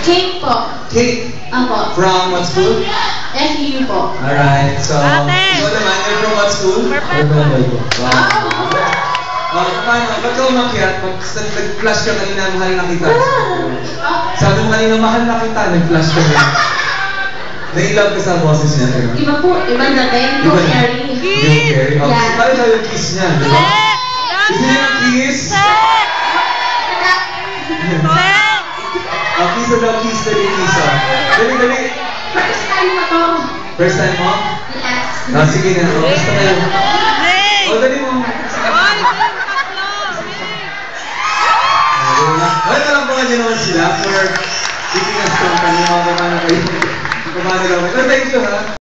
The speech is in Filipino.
Kate po. Kate. Apo. From what school? FU po. Alright, so... Ate! Ikaw naman, you're from what school? Wow. Paano? Ba't ka umakyat? Nag-flash ka kanina, mahal na kita. Sabi mo kanina, mahal na kita, nag-flash ka na. Nai-love ka sa boses niya, diba? Iba po, ibang dating. Go Harry. Yung Carrie. Oh, Yeah. paano daw yung kiss niya, di ba? Gusto niya ng kiss? Kiss na daw, kiss na rin, kiss. Dali, dali. First time na to. First time mo? Yes. Sige na, gusto kayo. Dali mo. Ay, nalampangan niyo naman sila for keeping us company. Kumano kayo. Kumano daw. Thank you, ha?